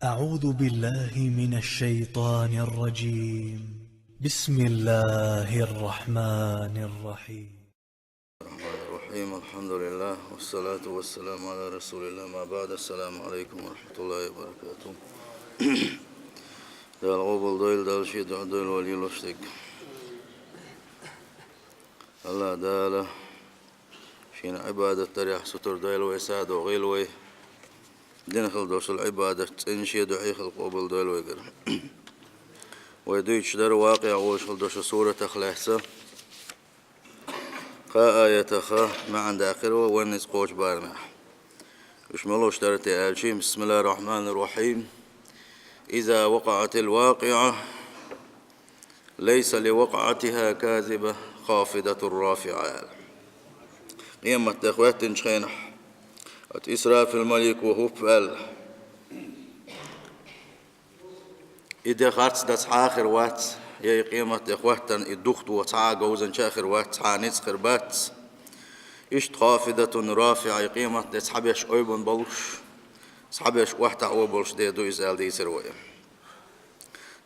أعوذ بالله من الشيطان الرجيم. بسم الله الرحمن الرحيم. الحمد لله والصلاة والسلام على رسول الله. ما بعد. السلام عليكم ورحمة الله وبركاته. دال غوبل دويل دال شي دويل ولي لوشتك الله دال شين عبادة تريح ستر دويل ويساد وغيل وي دين خل دوس العبادة تنشي دعي خل قوبل دويل ويقر ويدويش در واقع وش خل دوس سورة خلاصة خا آية خا ما عند آخره ونس قوش بارنا وش ملوش ترتي آلشي. بسم الله الرحمن الرحيم. إذا وقعت الواقعة ليس لوقعتها كاذبة خافضة رافعة. قيمة أخوات تنشخينح إسراف الملك وهو فعل إذا خارج دس آخر وات يا قيمة أخوات الدخت وتعا جوزن شاخر وات عانيت خربات إيش خافضة رافعة. قيمة دس حبيش أيبن بلش صحابيش واحد أول بولش ده دويس آل دي سروية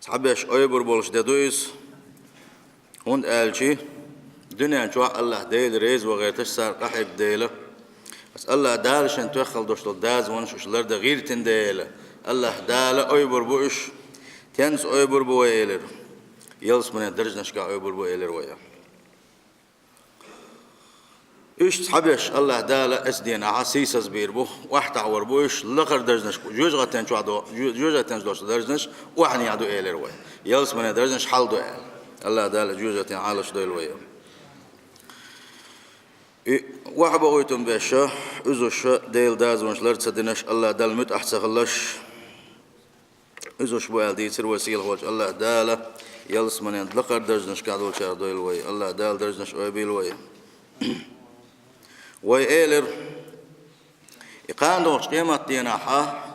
صحابيش أيبر بولش ده دويس هون آل شيء دنيا شو الله ديل ريز وغير تشسر قحك ديله بس الله دال شن توخل دوشتل داز ونش لرد غير تنديله الله دال أيبر بوش تنس أيبر بويلر يلس من الدرجة نشكا أيبر بويلر ويا إيش صحابيش الله دالا أسدين عسيس بيربو واحد عور بوش لقر درجنش جوجا تنش وعدو جوجا تنش دوش درجنش واحد يعدو إيلر ويا يلس من درجنش حال دو إيل الله دالا جوجا تن عالش دو الويا واحد بقولتم بيشة إزوش ديل داز ونش لرت سدنش الله دال مت أحسخلش إزوش بوال دي سر وسيل خوش الله دالا يلس من لقر درجنش كادو شار دو الويا الله دال درجنش أبيل ويا ويقالر يقاندوش قيمة ديناحا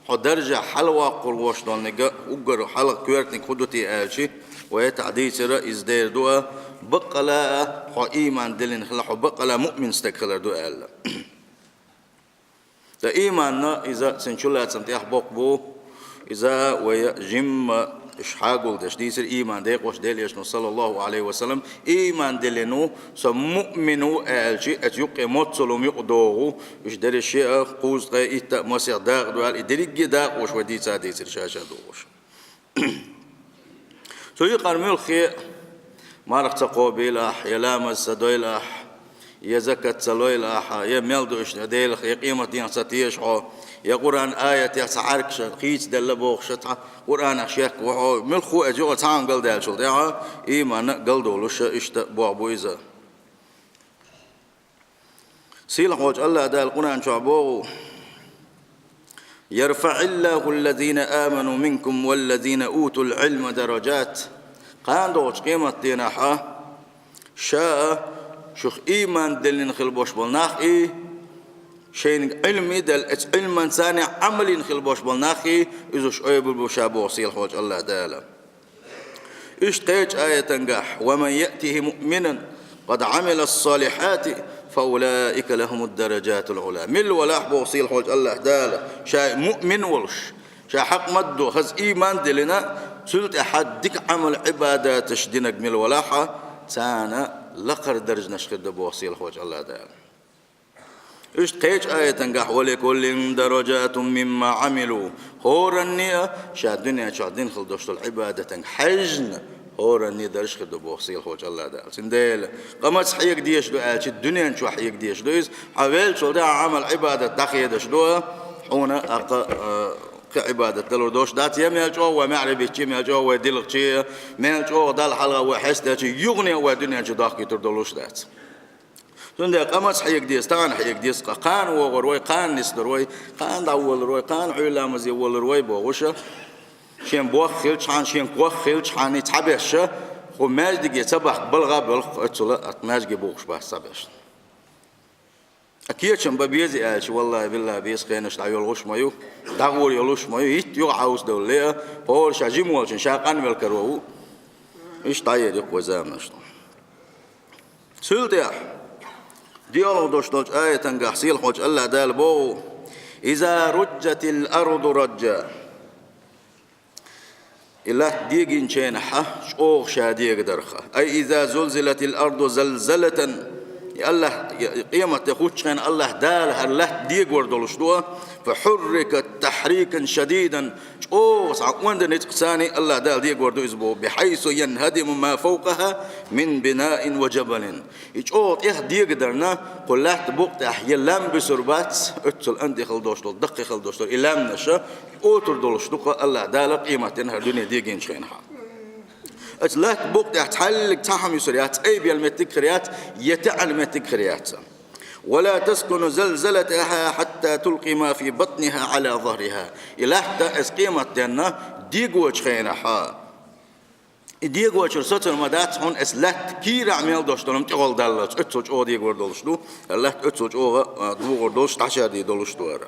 حدرجة حلوة قلوش دون نجا أجر حلق كورتني خدوتي آلشي ويتعدي سر إزدير دوا بقلا حو إيمان دلين خلا بقلا مؤمن استكخلر دوا آل تا إيماننا إذا سنشلات سنتيح بقبو إذا ويجم إشحاقول تشديسر إيمان ديق وش ديل يشنو صلى الله عليه وسلم إيمان دلينو سمؤمنو آلشي أتيوقي موتسلوم يقدوغو إش دل الشيء قوز غي إتا مسيح داغ دوال إدريق داغ وش وديسا ديسر شاشا دوغوش سو يقرمي الخيء مارك تقوبيلاح يلامس سدويلاح يزكت سلويلاح يميلدو إش ديل خي قيمة دين ستيشعو يا قرآن آية يسعرك شقيت دل بوخ شتع قرآن أشياء وهو ملخو أجوا تعان قل دال شل ده إيمان قل دولش إشت بوابو إذا سيل خوج الله دال القرآن شعبو يرفع الله الذين آمنوا منكم والذين أوتوا العلم درجات قان دوش قيمة دينها شاء شخ إيمان دلين خلبوش بالناخ إيه شين علمي دل علما ثاني عمل خلبوش بالناخي إذوش أيبل بشابو صيل خوج الله دالا إيش تيج آية تنجح ومن يأته مؤمنا قد عمل الصالحات فأولئك لهم الدرجات العلى مل ولا حبو صيل خوج الله دالا شاء مؤمن ولش شاء حق مدو خز إيمان دلنا سلت أحد ديك عمل عبادات تشدنك مل ولاحة تانا لقر درج نشخد بو صيل خوج الله دالا إيش تيج آية تنجح ولكل درجات مما عملوا هورنيا شادنيا شادين خلدوش العبادة حجن هورني درش خدو بوصيل خوش الله ده سنديل قامت حيك ديش دو آلش الدنيا نشو حيك ديش دويز حوالي شو ده عمل عبادة دخيه دش دو حونا كعبادة دلو دوش دات يميل جو ومعربي شي ميل جو ودلق شي ميل جو دال حلقة وحس ده يغني ودنيا شو داخل تردلوش دات سندق قامت حيك ديس تان حيك ديس قان وغروي قان نسدروي قان داول روي قان علام زي ول روي بوغشة شين بوخ خيل شان شين كوخ خيل شان يتحبش خو ماجد يتبخ بلغة بلغ اتلا ماجد بوخش بس سبش أكيد شن ببيزي قالش والله بالله بيس خينش تعيول غش مايو داغور يلوش مايو يت يو عاوز دولية بقول شاجيم والشن شاقان بالكرو إيش تعيد يقوى زامنش سلطة ديالو دوش آية تنجح سيل خوش الله دال بو إذا رجت الأرض رجا إلا ديجين شينحة شوخ شاديق درخة أي إذا زلزلت الأرض زلزلة الله قيمة يخوتشين الله دال الله ديق وردولشتوا فحركت تحريكا شديدا أو سعوند نتقساني الله دال ديق وردو إزبو بحيث ينهدم ما فوقها من بناء وجبل يجوت ديق درنا قلت بوقت يلام بسربات اتل أندي خلدوشتو دقي خلدوشتو إلام نشا أوتر دولشتو الله دال قيمة تنهر دنيا ديقين شينها أتلات بوقت يحتحلق تحم يسريات أي بيالمتك خريات يتعلمتك خريات ولا تسكن زلزلتها حتى تلقي ما في بطنها على ظهرها إلهتا اسقيمت دينا ديقوش خينها ديقوش رسط المدات هون اسلات كير عميل دوشتونم تقول دالت اتسوش او ديقور دولشتو اللات اتسوش او دوغور دولش تحشار دي دولشتو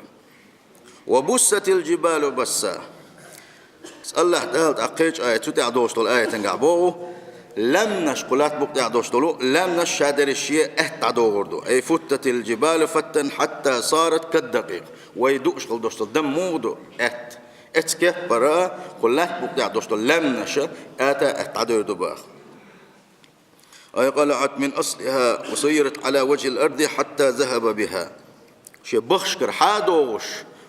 وبست الجبال بسا الله دالت أقيج آية تتع دوشتول آية تنقعبوه لم نشقلات بقطع دوشتولو لم نشادر الشيء تعدوغردو أي فتت الجبال فتا حتى صارت كالدقيق ويدوش قل دوشتول دمودو اتكيف برا قلات بقطع دوشتول لم نشا تعدوغردو باخ أي قلعت من أصلها وصيرت على وجه الأرض حتى ذهب بها شي بخشكر حادوغش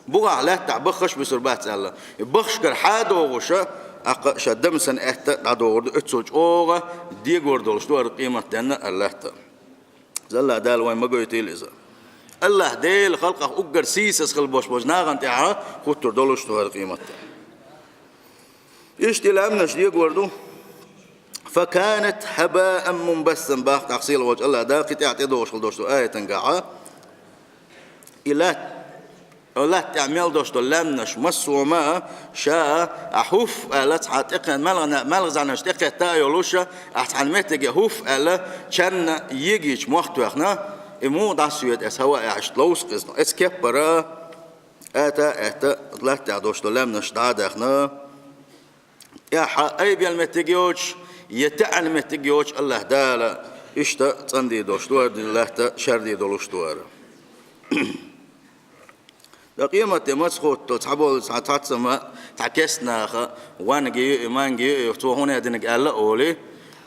بوغا لا تعبخش بسربات الله بخشكر حادوغش شدم سن تعدوغردو اتسوج اوغا ديغوردولش دور قيمة دانا الله تا زلا دال وين ما قويتي ليزا الله ديل خلقه اقر سيسس خل بوش بوش ناغن تعا خطر دولش دور قيمة يشتي لامنش ديغوردو فكانت هباء منبثا باخ تحصيل وجه الله دا قطع تدوش خل دوشتو آية تنقعا إلا الله تعمل دوشتو لامنش مسو ما شاء أحوف ألا تعتقن ملغزانا اشتقى تايولوشا أحتعلمتك يهوف ألا كان يجيش موقتوخنا إمو داسويت أسهواء عشتلوس قصنا اسكبرا أتا الله تعدوشتو لامنش دادخنا يا حا أي بيالمتجيوش يتعلمتجيوش الله دالا إشتا تصندي دوشتوار دي الله تا شردي دولوشتوار قيمة مسخوت تحبول ساعات سما تعكسنا خا وانجي مانجي هنا دينك ألا أولي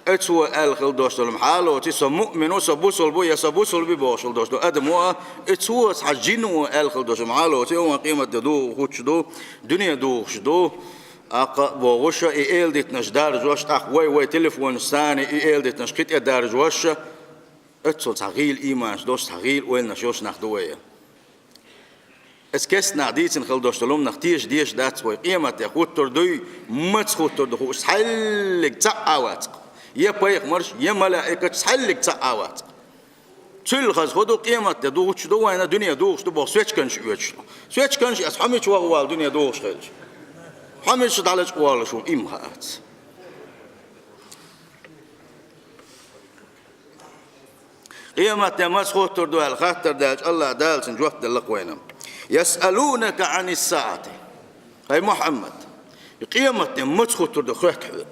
اتسوى الخل دوشتو المحال تسمى مؤمن وسبوسل بو يسبوسل ببوشل دوشتو أدموا اتسوى حجينو الخل دوشتو المحال تيوم قيمة دو خوتشدو دنيا دو خشدو أق بوغشة إيل ديت نشدار جوش أخ وي تلفون ثاني إيل ديت نشقيت دار جوش اتسوى تغيل إيمان دوش تغيل وين نشوش نخدوية اسكس نعديت نخل دوشتلوم نختيش ديش دات وي قيمة يخوت تردوي متس خوت تردو سحلق تعاوات يا بايق مرش يا ملائكة سحلق تعاوات تل خز خدو قيمة دوش دو وين الدنيا دوش دو سويتش كنش يوتش سويتش كنش أصحمش وهو الدنيا دوش خلش حمش دالش قوال شو إمهات قيمة متس خوت تردو الخاطر دالش الله دالس نجوفت اللقوينم يسألونك عن الساعة هاي محمد قيمة متخو تردخوك حوك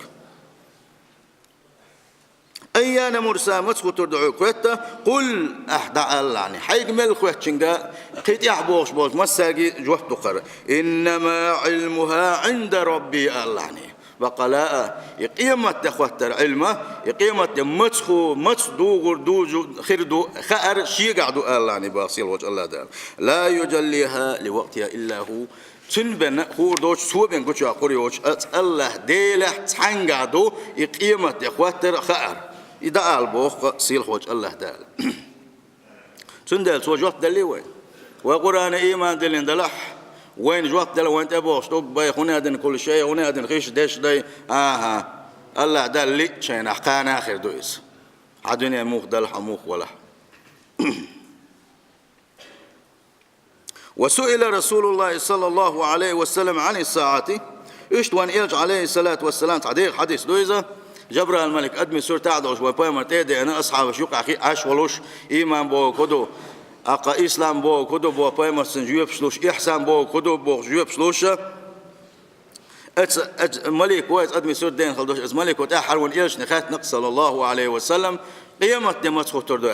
أيانا مرسى متخو تردخوك قل أحدع الله يعني حيق ملخوك شنقا قيت يحبوش بوش مساقي جوفت قرر إنما علمها عند ربي الله يعني وقلاء يقيمة تخوتر علمه يقيمة متخو متصدوغر دوجو خردو خأر شي قعدو الله يعني باصيل وجه الله دار لا يجليها لوقتها إلا هو تنبن خور دوش سوبن كوشا قريوش الله ديله تحنقعدو يقيمة تخوتر خأر إذا البوخ سيل وجه الله دار تندل سوجوت دلي وين وقرآن إيمان دلين دلح وين جوات دل وين تبوش توك باي هنا دن كل شيء هنا دن خيش دش داي الله دل لي شيء أحكان آخر دويس عدني موخ دل حموخ ولا وسئل رسول الله صلى الله عليه وسلم عن الساعة إيش وان إلج عليه الصلاة والسلام تعديق حديث دويزة جبر الملك أدمي سور تعدوش وباي مرتدي أنا أصحاب شوق أخي عاش ولوش إيمان بو كدو أقا إسلام بو كدو بو بايمرسن جواب شلوش إحسان بو كدو بو جواب شلوش ملك وايد أدمي سور دين خلدوش از ملك وتأحر وان إلش نخات نقص صلى الله عليه وسلم قيامة نمت خطر دو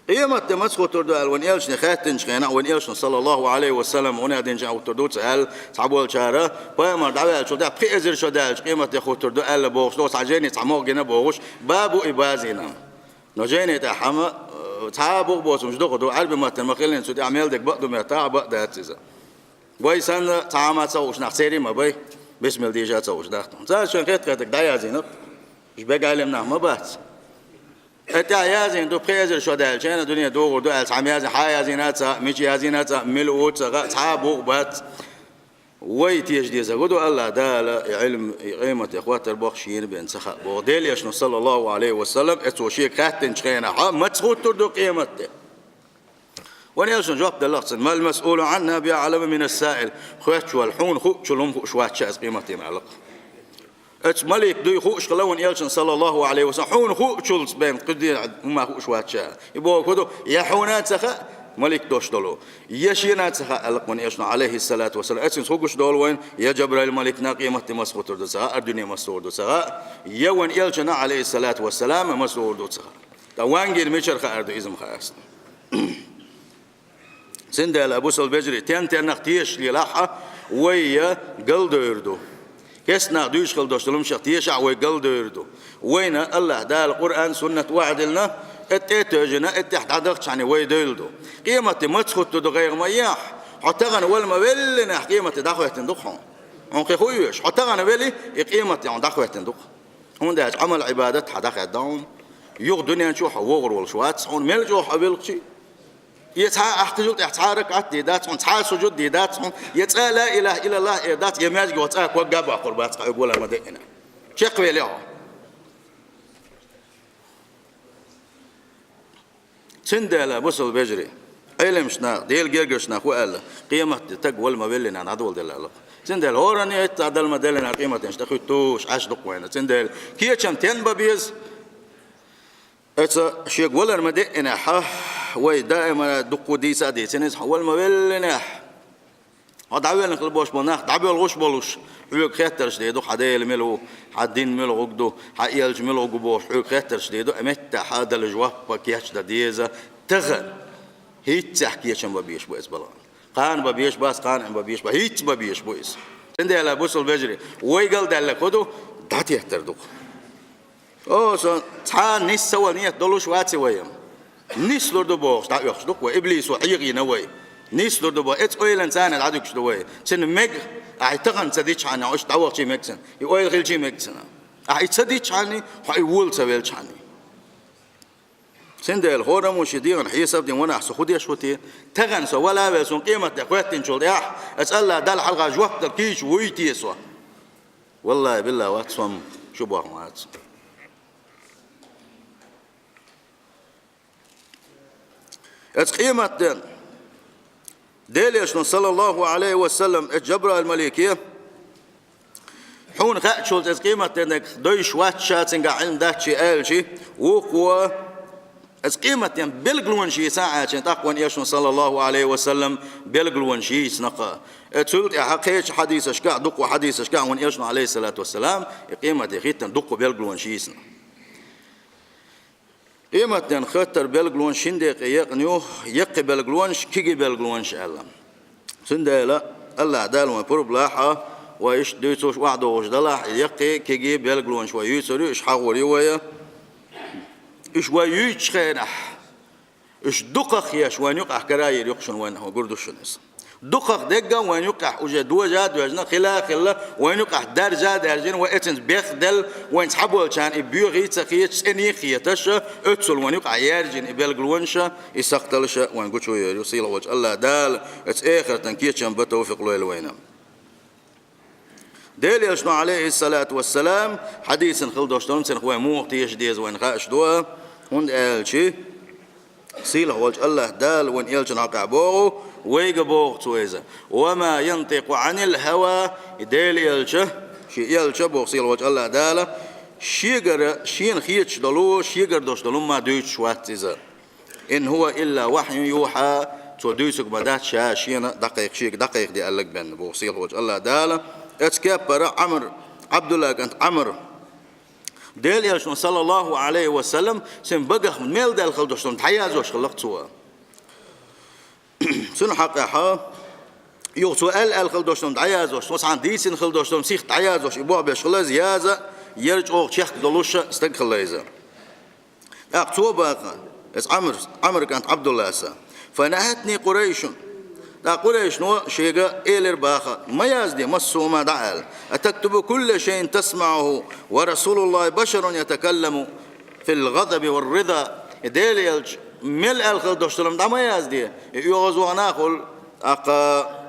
قيمة مسخو تردو وين إلشن خاتن شخينا وين إلشن صلى الله عليه وسلم ونا دين جاو تردو تسأل صعبوا الشارع بيمر دعوة شو ده بخيزر شو ده قيمة يخو تردو أل بوش لو سعجيني تعمق جنا بوش بابو إبازينا نجيني تحمى تعبوا بوش مش دقدو علب ما تنمخلين سودي عمل دك بقدو ما تعب بقدر تيزا ويسان تعامل سووش نحسيري ما بي بسم الله ديجا سووش داختم زاشون خيط خيطك دايا زينب إيش بقى علمنا ما بات التعيازين دو بخيزر شو ده الشين الدنيا دو دو العميازين حيازيناتها ميشيازيناتها ملؤوتها تعبوا بات ويتيج دي زغدو الله دال علم قيمة إخوات البخشين بين سخاء بوديل يشنو صلى الله عليه وسلم اتوشي كاتن شخينا ما تسخوت تردو قيمته ونيلشن جواب دلقسن ما المسؤول عنها بأعلم من السائل خوات شو الحون خو شلون خو شوات شاز قيمتي معلق ات ملك دوي خو شلون يلشن صلى الله عليه وسلم حون خو شلز بين قدير ما خو شوات شا يبو كدو يا حونات سخاء ملك دوش دولو يشينات سخاء لقمن يشنا عليه الصلاة والسلام اتسن خوش دول وين يا جبريل الملك ناقيمة مسخوت تردو سخاء الدنيا مسخوت تردو سخاء يوان يلشن عليه الصلاة والسلام مسخوت تردو سخاء توانجي المشر خاردو إزم خاست سندال أبو البجري تين نختيش للاحة ويا قل ديردو كسنا دوش خل دوشلهم شختيش ويا قل ديردو وين الله دا القرآن سنة وعدلنا اتجنا اتحت عدقش يعني ويا ديردو قيمة ما تخط دو غير ما يح حتى غن ولا ما بلنا قيمة دخوة تندخهم عنك خويش حتى غن بلي قيمة عن دخوة تندخ هون ده عمل عبادات حدقة داون يوغ دنيا نشوح وغر والشوات هون ملجوح أبلقشي يتعا احتجوت يتعا ركعت ديدات يتعا سجود ديدات يتعا لا اله الا الله ديدات يماج وتعا كوغاب قربات يقول مدينه شيخ ويليو سندلا بوصل بجري ايلم مشنا ديل جرجشنا خو قال قيمه تقول ما بيننا عدول دل سندل هوراني تعدل ما دلنا قيمه اشتخيتوش عاش دق وين سندل كيچم تن ببيز اتس شيخ ولا المدينه ح وي دائما دقو دي سادي سنس حول ما بلنا هدعوين نخلبوش بناخ دعوي الغش بلوش حيوك خيتر شديدو حديل ملو حدين ملو غدو حيلج ملو غبوش حيوك خيتر شديدو امتا هذا الجواب باكيش ديزا تغن هيت تحكيش ما بيش بويس بلان قان ببيش باس قان ببيش با هيت ببيش بويس عندي على بوصل بجري وي قال دلك ودو داتي يحتردو او سو تان نيس سوى نيت دولوش واتي ويم نيس لوردو بوخ تا يخدق وابليس وحيغي نوي نيس لوردو بو ات اويل انسان العدو كشدوي سن ميغ اعتقن تديش عنا اوش داوخ شي ميكسن اويل غيل شي ميكسن اعتديش عني حي وول سويل عني سندل هورم وشديغن حيسب دي وانا خدي شوتي تغن سو ولا بسون قيمه اخواتين شول يا اسال دال حلقه جوقت الكيش ويتيسوا والله بالله واتسم شو بوخ مات قيمة ديليش صلى الله عليه وسلم الجبرة الملكية حون خاتشول قيمة انك دويش واتشاتنج عندك شي الشي وقوة قيمة بلغلون شي ساعة تقوى يشن صلى الله عليه وسلم بلغلون شي سنقا تقول حقيقة حديث اشكاع دقوا حديث اشكاع وان يشن عليه الصلاة والسلام قيمة خيتا دقوا بلغلون شي سنقا قيمة خطر بلغلون شندق يقنيو يقي بلغلونش كيجي بلغلونش الله سندلا الله دال ما بروب لاحة وإيش دوتوش وعده وش دلاح يقي كيجي بلغلونش ويسري إيش حاولي ويا إيش ويش خينح إيش دقق ياش وين يقع كراير يقشن وين هو قردوش الناس دقق دقة وين يقع وجد وجد وجنا خلا وين يقع درجة درجين وإتن بيخدل وين تحبوا كان يبيغي تقيت سني خيتش أتصل وين يقع يرجين يبلغلونشا يسقطلش وين قلت شوية يصيل وجه الله دال آخر تنكيت شن بتوفق له الوينام ديل يشنو عليه الصلاة والسلام حديث خلدوشتون سن خوي موقت يشديز وين خاش دوا هند آلشي سيل وجه الله دال وين يلشن عقع بوغو ويقبوغ تويزا وما ينطق عن الهوى ديل يلشه شي يلشه بوغسيل وجه الله داله شيغر شين خيتش دلو شيغر دوش دلو ما دوش واتزا إن هو إلا وحي يوحى توديسك بدات شاشين دقيق شيك دقيق دي قالك بن بوغسيل وجه الله داله اتكبر عمر عبد الله كانت عمر ديل يشون صلى الله عليه وسلم سن بقى ميل دل خلدوشتون تحيازوش خلقت سوا سن حقها يو سؤال الخلدوشتون تحيازوش وسعن ديسن خلدوشتون سيخ تحيازوش يبوع بيشخلا زيازة يرجع شيخ دلوشة استقخليزة أقصوا بقى اس عمر كانت عبد الله سا فنهتني قريش دا قريش نو شيغا إيلر باخا ما يزدي مسوما دعال أتكتب كل شيء تسمعه ورسول الله بشر يتكلم في الغضب والرضا ديل مل الخلدوشتلم دا ما يزدي يغزو ناقل أقا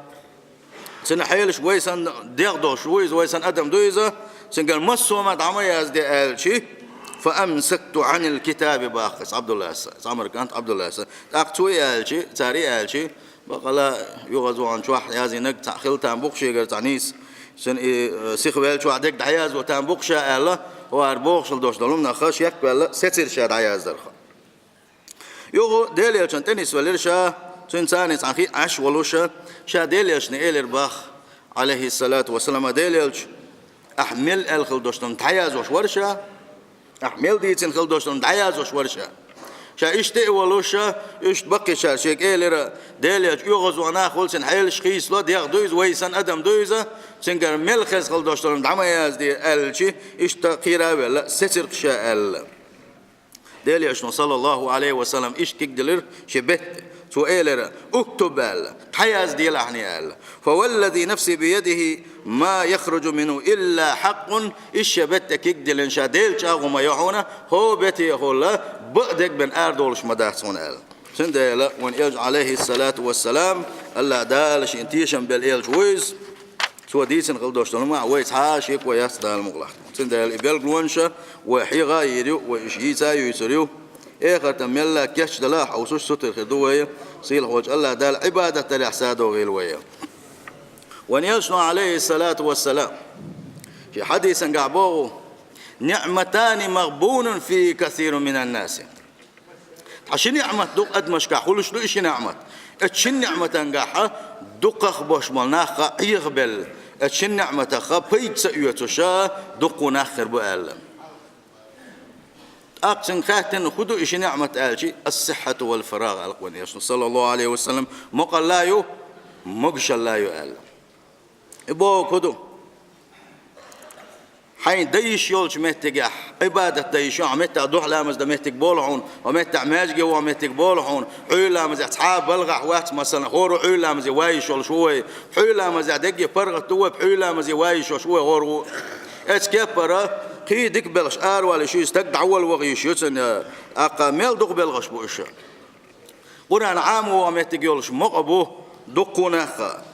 سنحيلش ويسن ديغدوش ويسن أدم دويزة سنقال مسوما دا ما يزدي ألشي فأمسكت عن الكتاب باخس عبد الله عمر كانت عبد الله أقتوي ألشي تاري ألشي بقلا يغزو عن شوح يازي نك تأخل تنبوخ شيء تعنيس سن سيخوال شو عدك دعياز وتنبوخ شاء الله واربوخ شل دوش دلهم نخش يك ولا ستير شاء دعياز درخا يغو ديلي عشان تنس وليرشا سن ثاني عن خي عش ولوشا شا ديلي عشان إيلر باخ عليه الصلاة والسلام ديلي أحمل الخل دوشتن دعياز وش ورشا أحمل ديتين خل دوشتن دعياز وش ورشا شا إشتئ ولوشا إشت بقي شار شيك إيلر ديليج يغزو أنا خلصن حيل شخيص لا ديغ دويز ويسن أدم دويزة سنجر ملخص خل دوشتن دعما يازدي ألشي إشت قيرا ولا ستر قشا أل ديليج صلى الله عليه وسلم إشت كيقدلر شبت تو إيلر اكتب أل حياز دي لحني أل فوالذي نفسي بيده ما يخرج منه إلا حق إشبت كيقدل إن شاديل شاغو ما يحونا هو بيتي يقول بقدك بن أردولش مداحسون أل سنديلا وان إلج عليه الصلاة والسلام الله دالش انتيشن بالإلج ويز سو ديسن قلدوش تنمع ويز حاشيك وياس دال مغلق سنديلا إبيل قلونشا وحيغا يريو وإشيسا يسريو إيخر تميلا كيش دلاح أو سوش ستر خدوية سيل خوش الله دال عبادة الإحسادو غيلوية وان إلج عليه الصلاة والسلام في حديث قعبوه نعمتان مغبون في كثير من الناس عشان نعمة دق قد مشكا خلوش لو إيش نعمة أتشن نعمة نجاحة دق خبوش ملناخ يغبل أتشن نعمة خب هيد سيوتشا دق ناخر بقال أقسم خاتن خدو إيش نعمة آلشي الصحة والفراغ القوانين صلى الله عليه وسلم مقال لا يو مقش لا يقال إبوه خدو حين ديش يولش متجح عبادة ديش عمت أدوح لامز دمتك بولعون ومت عماجي ومتك بولعون حول لامز أصحاب بلغ وقت مثلا هورو حول لامز وايش ولا شوي حول لامز دقي فرغ توب حول لامز وايش وشوي هورو اسكبر قي دك بلش آر ولا شيء استقطع أول وغيش يسن أقامل دق بلغش بوش قرآن عام ومتك يولش مقبو دقنا خا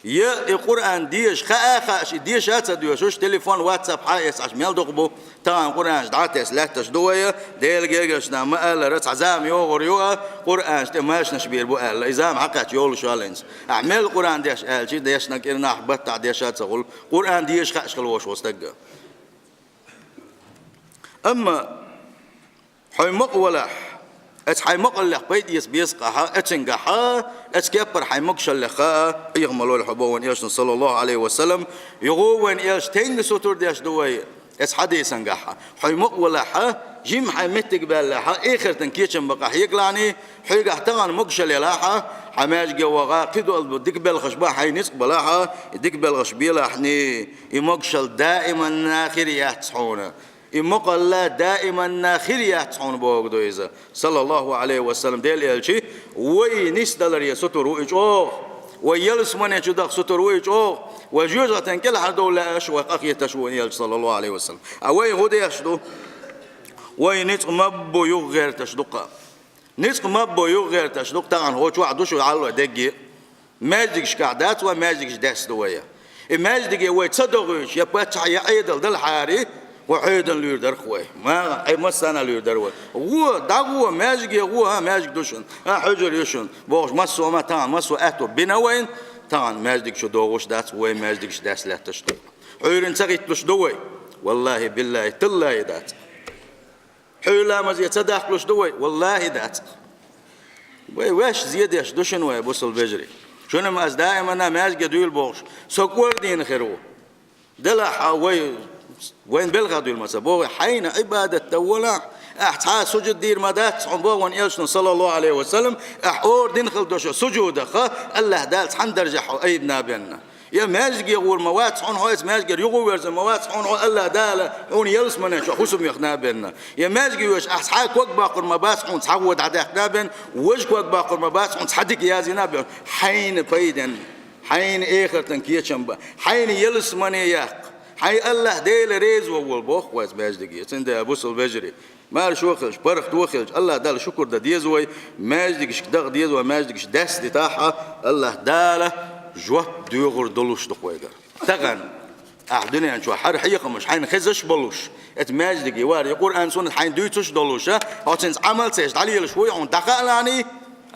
يا القرآن ديش خاش ديش هات ديوش تليفون واتساب حايس عش ميل دقبو طبعا قرآن دعتس لا تشدوية ديل جيجش نام قال رت عزام يوغر يوغا قرآن ماش نشبير بو قال إذا حقت يول شالنس أعمل قرآن ديش قال شي ديش نكرنا حبت تاع ديش هات تقول قرآن ديش خاش خلوش وستجا أما حيمق ولا حيمق اللي بيد يسبيسقها اتنجحها اتكبر حيمق شلخها يغملوا الحبوان إيش صلى الله عليه وسلم يغوون إيش تين سطور ديش دوي اس حديث نجحها حيمق ولا ح جيم حيمتك بالله آخر تنكيشن بقى حيقلعني حيقع طبعا مقشل يلاحة حماج جوغا قدو ديك بالخشبة حينسق بلاحة ديك بالخشبية حني يمقشل دائما ناخر يحتصحونه إمقال لا دائما ناخرية تصون بوجدو إذا صلى الله عليه وسلم ديل يلشي وينيس دلر يسطر ويجوه ويلس من يجدق سطر ويجوه وجوزة كل حدو لا أشوق أخي تشوين يلش صلى الله عليه وسلم أوي هو يشدو وينيس مبو يغير تشدقه نيس مبو يغير تشدق طبعا هو شو عدوش على دقي ماجيكش قعدات وماجيكش داس دوية ماجيك ويتصدقش يبقى يعيدل دل حاري وحيدا ليردر خوي ما أي مسنا ليردر هو دعوة ماجيك هو ماجيك دوشن حجر يشون بوش مسوا ما تان مسوا أتو بنوين تان ماجيك شو دوش داس وين ماجيك داس لا تشتو حيرن سقيت لش دوي والله بالله تلا دات حيلا ما زي تصدق لش دوي والله دات ويش زيادة دوشن ويا بوصل بجري شنو ما دائما أنا ماجيك دويل بوش سكور دين خيرو دلا حوي وين بلغدو المسبوغ حين عبادة تولا أحتها سجود دير مدات عمبوغ يلشن صلى الله عليه وسلم أحور دين خلدوش سجود الله دالت حن درجة أيدنا بيننا يا ماجد يقول موات عن هايس ماجد يقول ورز موات عن الله داله عن يلس من شو خصم يخنا بيننا يا ماجد يوش أحسحاك وق باقر مباس عن تعود عداك بين وجه وق باقر مباس عن حدك يا زيناب حين بيدن حين آخر تنكيتشم حين يلس من ياق حي الله ديل ريز وول بوخ واس ماجد سند أبوس البجري ما شو خلش برخ توخلش الله دال شكر ده ديزوي ماجد دغ ديزوي ماجد دس دتاحة الله داله جواب ديوغر دلوش دقويقر تغن أحدنا أنشوا حر حقيقة مش حين خزش بلوش اتماجد جوار يقول أنسون حين دويتش دلوش هاتنس عمل سيج عليه شوي عن دخل يعني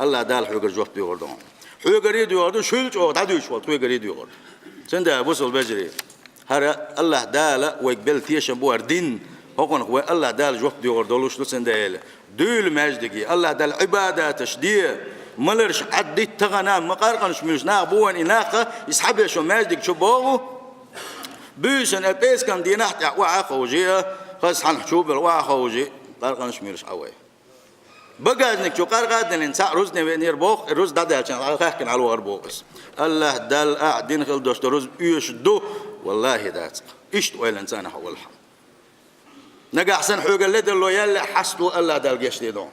الله دال حقيقة جواب ديوغر دون حقيقة يديوغر دو شلج أو تعديش وقت حقيقة يديوغر سنده بوصل بجري هر الله دال ويقبل تيشن بوار دين هون هو الله دال جواب ديوغر دلوش لو سنده دول ماجد الله دال عبادة تشديه ملرش عدي تغنى مقارقنش مش نابون إناقة يسحب شو ماجدك شو بوغو بيسن أبيس كان دي نحت وعا خوجيه خاص حن شوب الوعا خوجي قارقنش ميرش عوي بقى إنك شو قارقادن الإنسان رزني بينير بوخ الرز ده عشان خاكن على الوغر بوغس الله دال قاعدين خل دوست رز يش دو والله دات إيش وين الإنسان حول الحم نجا أحسن حوج اللي دلو يلا حسدو الله دال جيش دون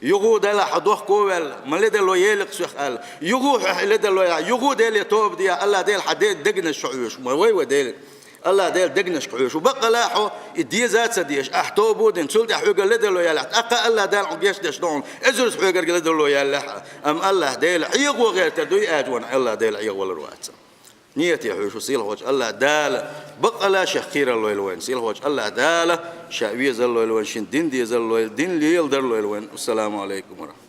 يغو دل حدوخ كوvel ملد لو يلق سخال يغو لد لو يغو دل توب دي الله دل حديد دقن الشعوش ما وي ودل الله دل دقن الشعوش وبقى لاحو الدي ذات سديش احتو بودن سلت حوق لد لو يلا اقا الله دل عقيش دشدون ازرس حوق لد لو يلا ام الله دل عيغو غير تدوي اجون الله دل عيغ ولا روات نيتي حوش سيل وجه الله دال بقى لا شخير الله الوين سيل وجه الله دال شعبي زل الله الوين شن دين دي زل الله دين ليل در الله الوين السلام عليكم ورحمة